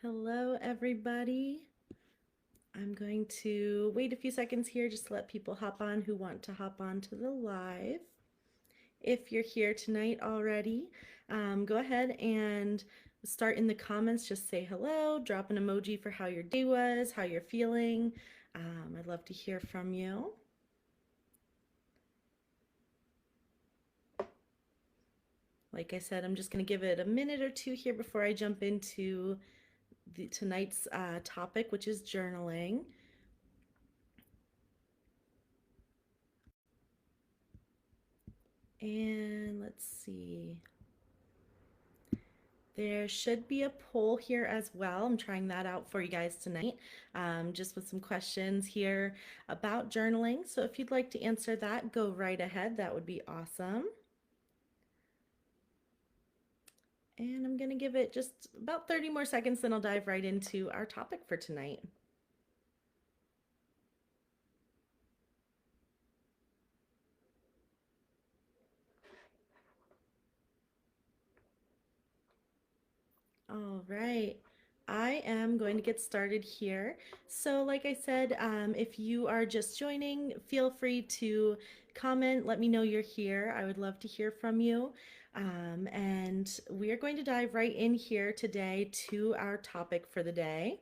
Hello, everybody. I'm going to wait a few seconds here just to let people hop on who want to hop on to the live. If you're here tonight already, go ahead and start in the comments. Just say hello, drop an emoji for how your day was, how you're feeling. I'd love to hear from you. Like I said, I'm just going to give it a minute or two here before I jump into tonight's topic, which is journaling. And let's see. There should be a poll here as well. I'm trying that out for you guys tonight, just with some questions here about journaling. So if you'd like to answer that, go right ahead. That would be awesome. And I'm going to give it just about 30 more seconds, then I'll dive right into our topic for tonight. All right. I am going to get started here. So, like I said, if you are just joining, feel free to comment. Let me know you're here. I would love to hear from you. And we are going to dive right in here today to our topic for the day.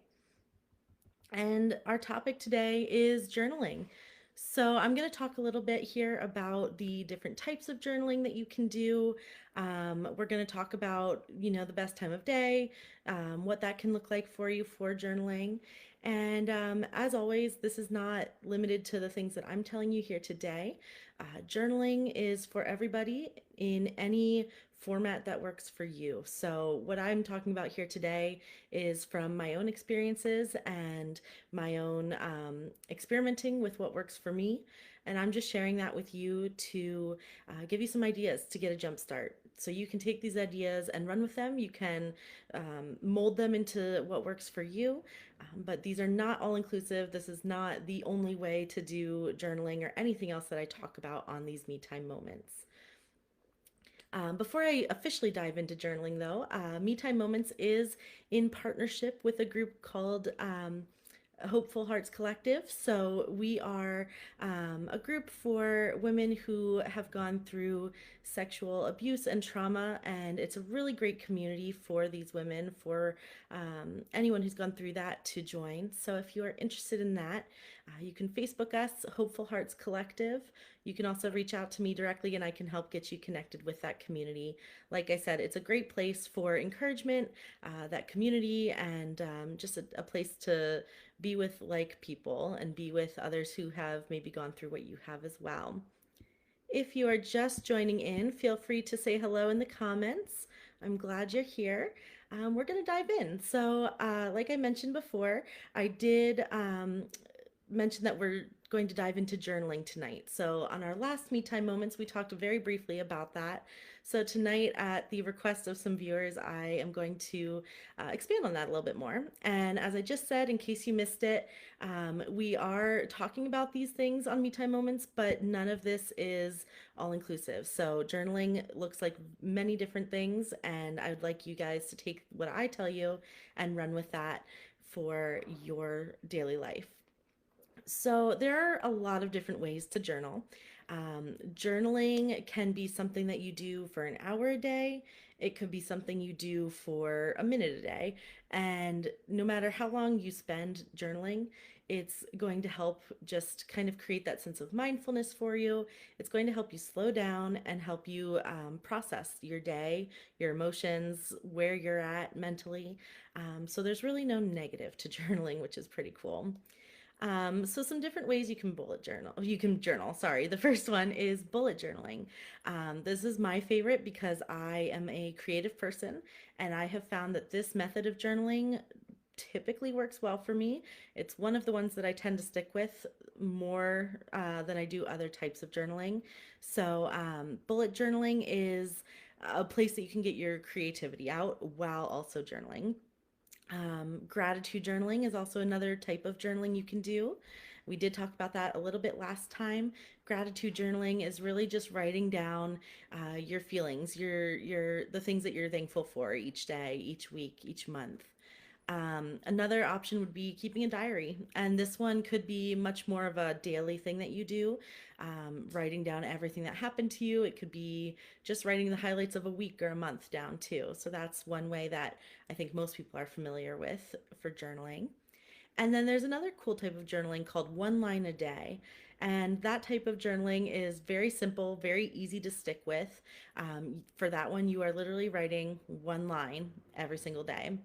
And our topic today is journaling. So, I'm going to talk a little bit here about the different types of journaling that you can do. We're going to talk about, the best time of day, what that can look like for you for journaling. And as always, this is not limited to the things that I'm telling you here today. Journaling is for everybody in any format that works for you. So, what I'm talking about here today is from my own experiences and my own experimenting with what works for me. And I'm just sharing that with you to give you some ideas to get a jump start. So you can take these ideas and run with them. You can mold them into what works for you. But these are not all inclusive. This is not the only way to do journaling or anything else that I talk about on these me time moments. Before I officially dive into journaling, though, Me Time Moments is in partnership with a group called Hopeful Hearts Collective. So we are a group for women who have gone through sexual abuse and trauma, and it's a really great community for these women, for anyone who's gone through that to join. So if you are interested in that, you can Facebook us, Hopeful Hearts Collective. You can also reach out to me directly and I can help get you connected with that community. Like I said, it's a great place for encouragement, that community, and just a place to be with like people and be with others who have maybe gone through what you have as well. If you are just joining in, feel free to say hello in the comments. I'm glad you're here. We're going to dive in. So, like I mentioned before, I did mention that we're going to dive into journaling tonight. So, on our last Me Time Moments, we talked very briefly about that. So, tonight, at the request of some viewers, I am going to expand on that a little bit more. And as I just said, in case you missed it, we are talking about these things on Me Time Moments, but none of this is all inclusive. So, journaling looks like many different things, and I would like you guys to take what I tell you and run with that for your daily life. So, there are a lot of different ways to journal. Journaling can be something that you do for an hour a day. It could be something you do for a minute a day. And no matter how long you spend journaling, it's going to help just kind of create that sense of mindfulness for you. It's going to help you slow down and help you process your day, your emotions, where you're at mentally. So, there's really no negative to journaling, which is pretty cool. So some different ways you can bullet journal. You can journal, sorry. The first one is bullet journaling. This is my favorite because I am a creative person and I have found that this method of journaling typically works well for me. It's one of the ones that I tend to stick with more than I do other types of journaling. So bullet journaling is a place that you can get your creativity out while also journaling. Gratitude journaling is also another type of journaling you can do. We did talk about that a little bit last time. Gratitude journaling is really just writing down your feelings, the things that you're thankful for each day, each week, each month. Another option would be keeping a diary, and this one could be much more of a daily thing that you do, writing down everything that happened to you. It could be just writing the highlights of a week or a month down too. So that's one way that I think most people are familiar with for journaling. And then there's another cool type of journaling called one line a day. And that type of journaling is very simple, very easy to stick with. For that one, you are literally writing one line every single day,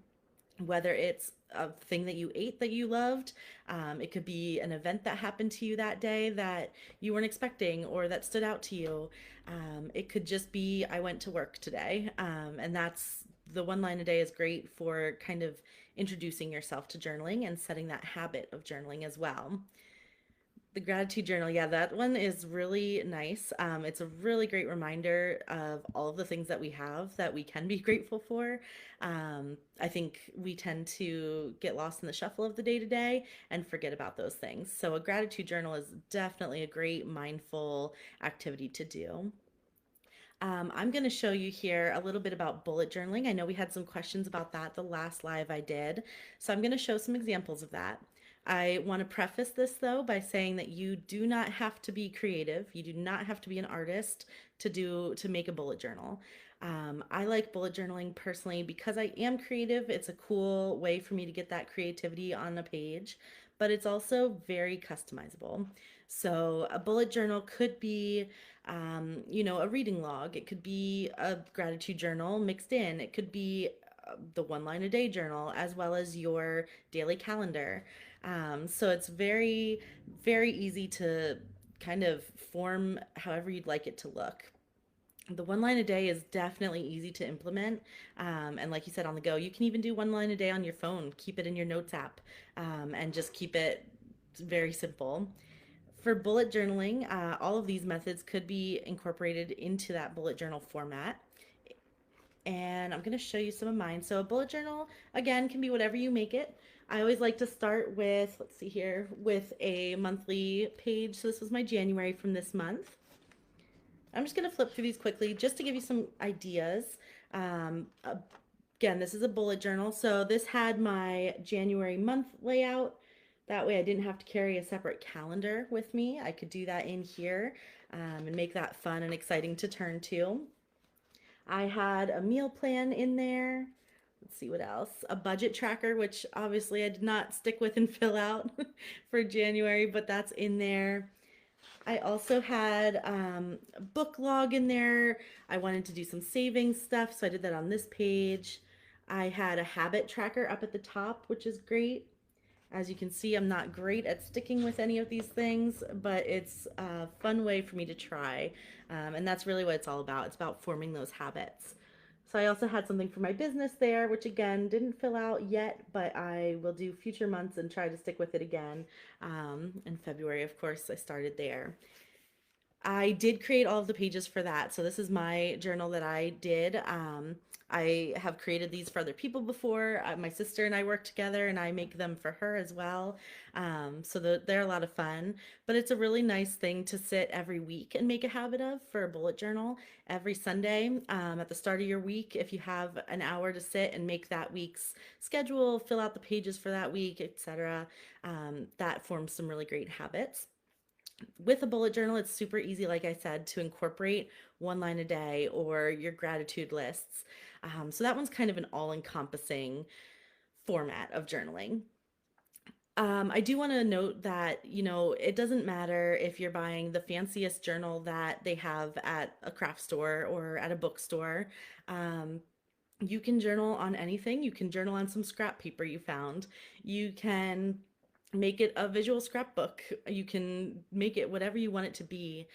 whether it's a thing that you ate that you loved. It could be an event that happened to you that day that you weren't expecting or that stood out to you. It could just be, I went to work today. And that's the one line a day is great for kind of introducing yourself to journaling and setting that habit of journaling as well. The gratitude journal, yeah, that one is really nice. It's a really great reminder of all of the things that we have that we can be grateful for. I think we tend to get lost in the shuffle of the day to day and forget about those things. So, a gratitude journal is definitely a great mindful activity to do. I'm going to show you here a little bit about bullet journaling. I know we had some questions about that the last live I did, so I'm going to show some examples of that. I want to preface this though by saying that you do not have to be creative. You do not have to be an artist to make a bullet journal. I like bullet journaling personally because I am creative. It's a cool way for me to get that creativity on a page, but it's also very customizable. So a bullet journal could be, a reading log. It could be a gratitude journal mixed in. It could be the one line a day journal as well as your daily calendar. So it's very, very easy to kind of form however you'd like it to look. The one line a day is definitely easy to implement. And like you said, on the go, you can even do one line a day on your phone, keep it in your notes app, and just keep it very simple. For bullet journaling, all of these methods could be incorporated into that bullet journal format. And I'm going to show you some of mine. So a bullet journal, again, can be whatever you make it. I always like to start with, let's see here, with a monthly page. So this was my January from this month. I'm just going to flip through these quickly just to give you some ideas. Again, this is a bullet journal. So this had my January month layout. That way I didn't have to carry a separate calendar with me. I could do that in here and make that fun and exciting to turn to. I had a meal plan in there. Let's see what else. A budget tracker, which obviously I did not stick with and fill out for January, but that's in there. I also had a book log in there. I wanted to do some saving stuff, so I did that on this page. I had a habit tracker up at the top, which is great. As you can see, I'm not great at sticking with any of these things, but it's a fun way for me to try. And that's really what it's all about. It's about forming those habits. So I also had something for my business there, which again didn't fill out yet, but I will do future months and try to stick with it again. In February, of course, I started there. I did create all of the pages for that. So this is my journal that I did. I have created these for other people before. My sister and I work together and I make them for her as well. So they're a lot of fun, but it's a really nice thing to sit every week and make a habit of for a bullet journal every Sunday at the start of your week. If you have an hour to sit and make that week's schedule, fill out the pages for that week, etc., that forms some really great habits. With a bullet journal, it's super easy, like I said, to incorporate one line a day or your gratitude lists. So that one's kind of an all-encompassing format of journaling. I do want to note that, it doesn't matter if you're buying the fanciest journal that they have at a craft store or at a bookstore. You can journal on anything. You can journal on some scrap paper you found. You can make it a visual scrapbook. You can make it whatever you want it to be.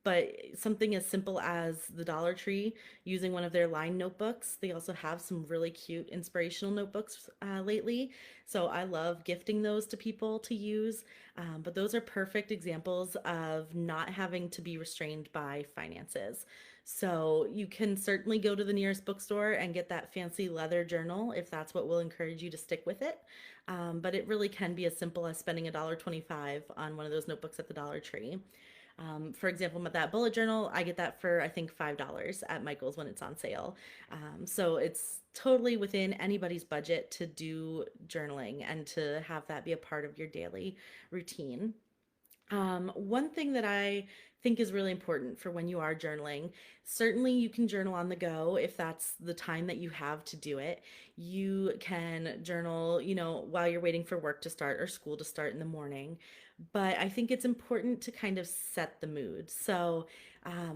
But something as simple as the Dollar Tree using one of their line notebooks. They also have some really cute inspirational notebooks lately. So I love gifting those to people to use. But those are perfect examples of not having to be restrained by finances. So you can certainly go to the nearest bookstore and get that fancy leather journal if that's what will encourage you to stick with it. But it really can be as simple as spending $1.25 on one of those notebooks at the Dollar Tree. For example, that bullet journal, I get that for I think $5 at Michael's when it's on sale. So it's totally within anybody's budget to do journaling and to have that be a part of your daily routine. One thing that I think is really important for when you are journaling, certainly you can journal on the go if that's the time that you have to do it. You can journal, while you're waiting for work to start or school to start in the morning. But I think it's important to kind of set the mood. So,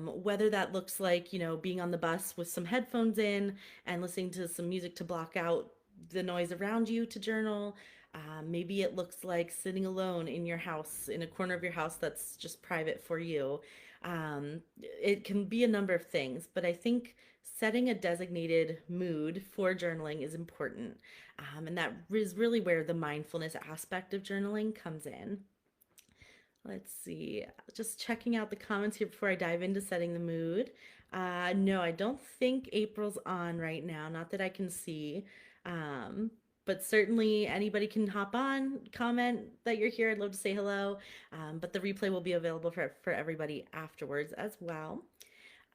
whether that looks like, being on the bus with some headphones in and listening to some music to block out the noise around you to journal. Maybe it looks like sitting alone in your house, in a corner of your house that's just private for you. It can be a number of things, but I think setting a designated mood for journaling is important. And that is really where the mindfulness aspect of journaling comes in. Let's see, just checking out the comments here before I dive into setting the mood. No, I don't think April's on right now, not that I can see. Um, but certainly anybody can hop on, comment that you're here. I'd love to say hello. But the replay will be available for everybody afterwards as well.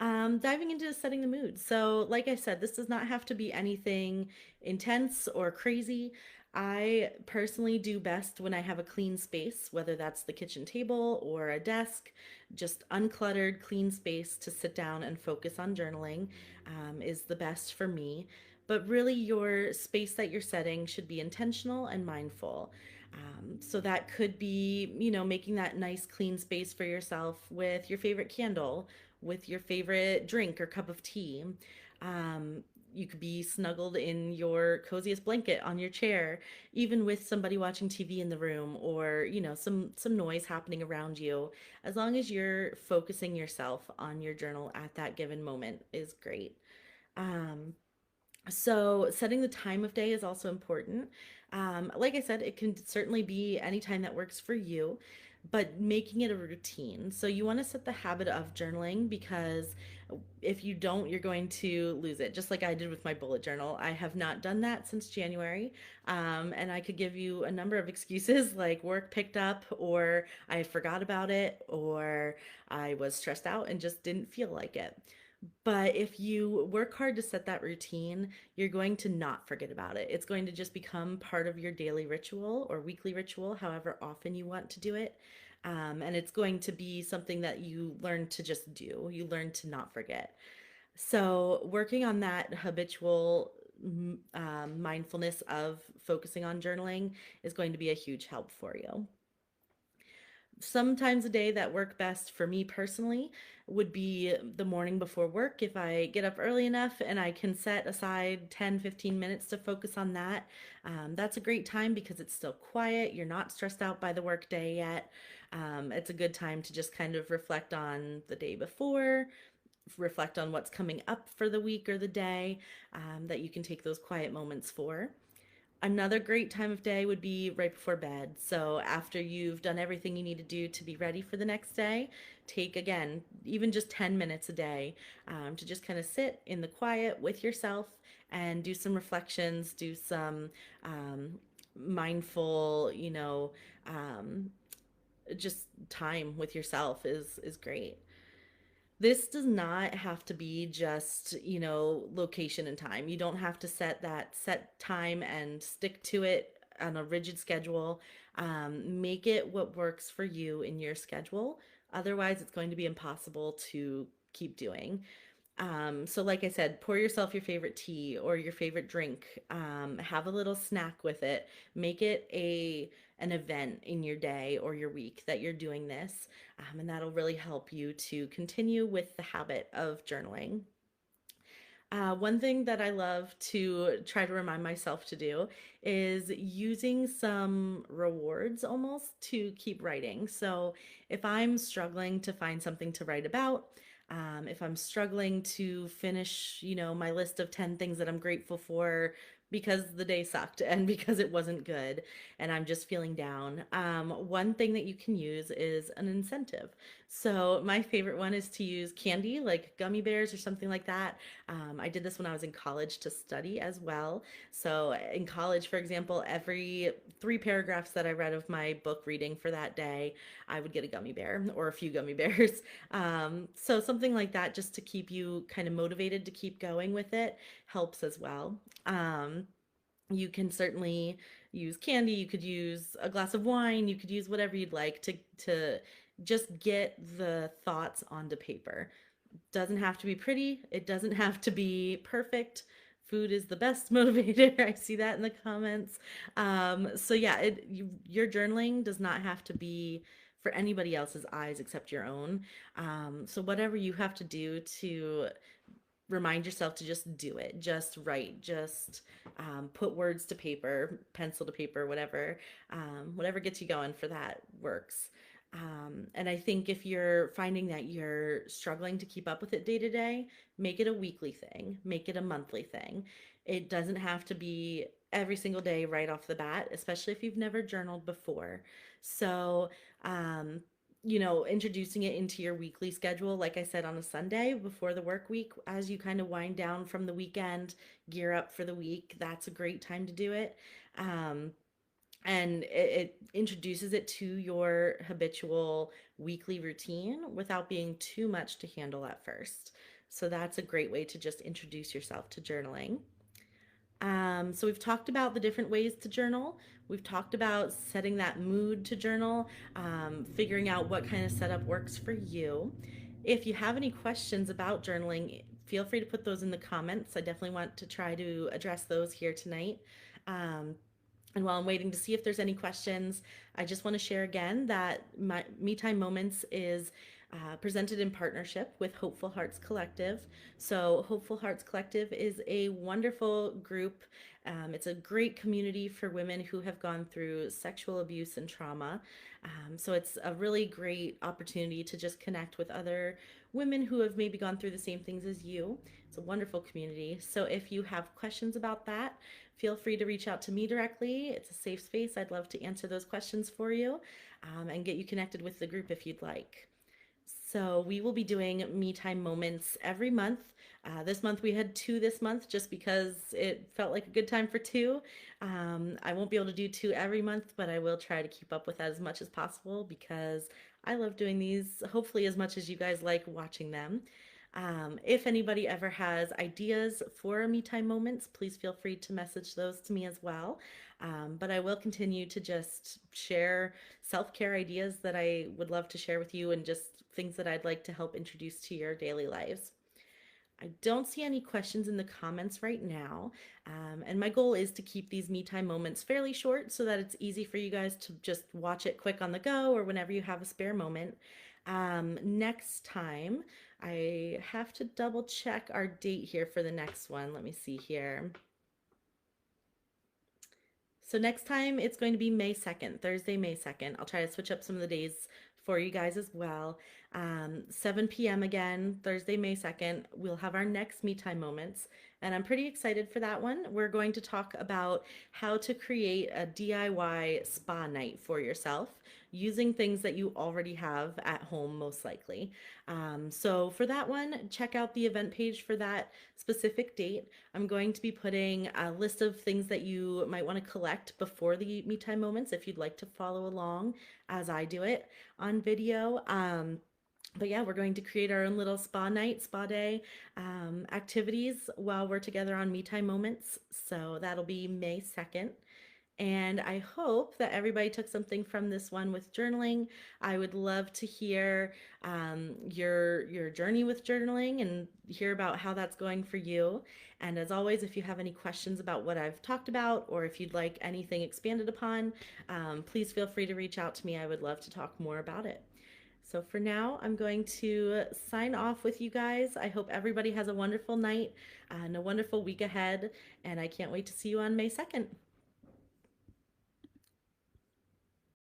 Diving into setting the mood. So, like I said, this does not have to be anything intense or crazy. I personally do best when I have a clean space, whether that's the kitchen table or a desk, just uncluttered, clean space to sit down and focus on journaling is the best for me. But really, your space that you're setting should be intentional and mindful. So that could be, making that nice clean space for yourself with your favorite candle, with your favorite drink or cup of tea. Um, you could be snuggled in your coziest blanket on your chair, even with somebody watching TV in the room or, some noise happening around you. As long as you're focusing yourself on your journal at that given moment is great. Um, so, setting the time of day is also important. Like I said, it can certainly be any time that works for you, but making it a routine. So, you want to set the habit of journaling because if you don't, you're going to lose it, just like I did with my bullet journal. I have not done that since January. And I could give you a number of excuses like work picked up, or I forgot about it, or I was stressed out and just didn't feel like it. But if you work hard to set that routine, you're going to not forget about it. It's going to just become part of your daily ritual or weekly ritual, however often you want to do it. And it's going to be something that you learn to just do, you learn to not forget. So, working on that habitual mindfulness of focusing on journaling is going to be a huge help for you. Sometimes a day that work best for me personally would be the morning before work. If I get up early enough and I can set aside 10-15 minutes to focus on that, that's a great time because it's still quiet. You're not stressed out by the work day yet. It's a good time to just kind of reflect on the day before, reflect on what's coming up for the week or the day, that you can take those quiet moments for. Another great time of day would be right before bed. So, after you've done everything you need to do to be ready for the next day, take again, even just 10 minutes a day, to just kind of sit in the quiet with yourself and do some reflections, do some mindful, um, just time with yourself is great. This does not have to be just, location and time. You don't have to set that set time and stick to it on a rigid schedule. Make it what works for you in your schedule. Otherwise, it's going to be impossible to keep doing. So like I said, pour yourself your favorite tea or your favorite drink. Have a little snack with it. Make it an event in your day or your week that you're doing this, and that'll really help you to continue with the habit of journaling. One thing that I love to try to remind myself to do is using some rewards almost to keep writing. So if I'm struggling to find something to write about, if I'm struggling to finish, my list of 10 things that I'm grateful for because the day sucked and because it wasn't good and I'm just feeling down. One thing that you can use is an incentive. So, my favorite one is to use candy like gummy bears or something like that. I did this when I was in college to study as well. So, in college, for example, every 3 paragraphs that I read of my book reading for that day, I would get a gummy bear or a few gummy bears. So, something like that just to keep you kind of motivated to keep going with it helps as well. Um, you can certainly use candy, you could use a glass of wine, you could use whatever you'd like to just get the thoughts onto paper. Doesn't have to be pretty, it doesn't have to be perfect. Food is the best motivator. I see that in the comments. So yeah, your journaling does not have to be for anybody else's eyes except your own. So whatever you have to do to remind yourself to just do it, just write, just put words to paper, pencil to paper, whatever, whatever gets you going for that works. And I think if you're finding that you're struggling to keep up with it day to day, make it a weekly thing, make it a monthly thing. It doesn't have to be every single day right off the bat, especially if you've never journaled before. So, um, introducing it into your weekly schedule, like I said, on a Sunday before the work week, as you kind of wind down from the weekend, gear up for the week, that's a great time to do it. Um, and it introduces it to your habitual weekly routine without being too much to handle at first. So that's a great way to just introduce yourself to journaling. So we've talked about the different ways to journal. We've talked about setting that mood to journal, figuring out what kind of setup works for you. If you have any questions about journaling, feel free to put those in the comments. I definitely want to try to address those here tonight. Um, and while I'm waiting to see if there's any questions, I just want to share again that my Me Time Moments is presented in partnership with Hopeful Hearts Collective. So, Hopeful Hearts Collective is a wonderful group. It's a great community for women who have gone through sexual abuse and trauma. So, it's a really great opportunity to just connect with other women who have maybe gone through the same things as you. It's a wonderful community. So, if you have questions about that, feel free to reach out to me directly. It's a safe space. I'd love to answer those questions for you and get you connected with the group if you'd like. So we will be doing Me Time Moments every month. This month we had 2 this month just because it felt like a good time for 2. I won't be able to do 2 every month, but I will try to keep up with that as much as possible because I love doing these, hopefully as much as you guys like watching them. If anybody ever has ideas for Me Time Moments, please feel free to message those to me as well. But I will continue to just share self care ideas that I would love to share with you and just things that I'd like to help introduce to your daily lives. I don't see any questions in the comments right now. And my goal is to keep these Me Time moments fairly short so that it's easy for you guys to just watch it quick on the go or whenever you have a spare moment. Next time, I have to double check our date here for the next one. Let me see here. So next time it's going to be May 2nd, Thursday, May 2nd. I'll try to switch up some of the days for you guys as well. 7 p.m. again, Thursday, May 2nd. We'll have our next Me Time Moments, and I'm pretty excited for that one. We're going to talk about how to create a DIY spa night for yourself using things that you already have at home, most likely. So for that one, check out the event page for that specific date. I'm going to be putting a list of things that you might want to collect before the Me Time Moments if you'd like to follow along as I do it on video. But yeah, we're going to create our own little spa night, spa day activities while we're together on Me Time Moments. So that'll be May 2nd. And I hope that everybody took something from this one with journaling. I would love to hear your journey with journaling and hear about how that's going for you. And as always, if you have any questions about what I've talked about or if you'd like anything expanded upon, please feel free to reach out to me. I would love to talk more about it. So for now, I'm going to sign off with you guys. I hope everybody has a wonderful night and a wonderful week ahead. And I can't wait to see you on May 2nd.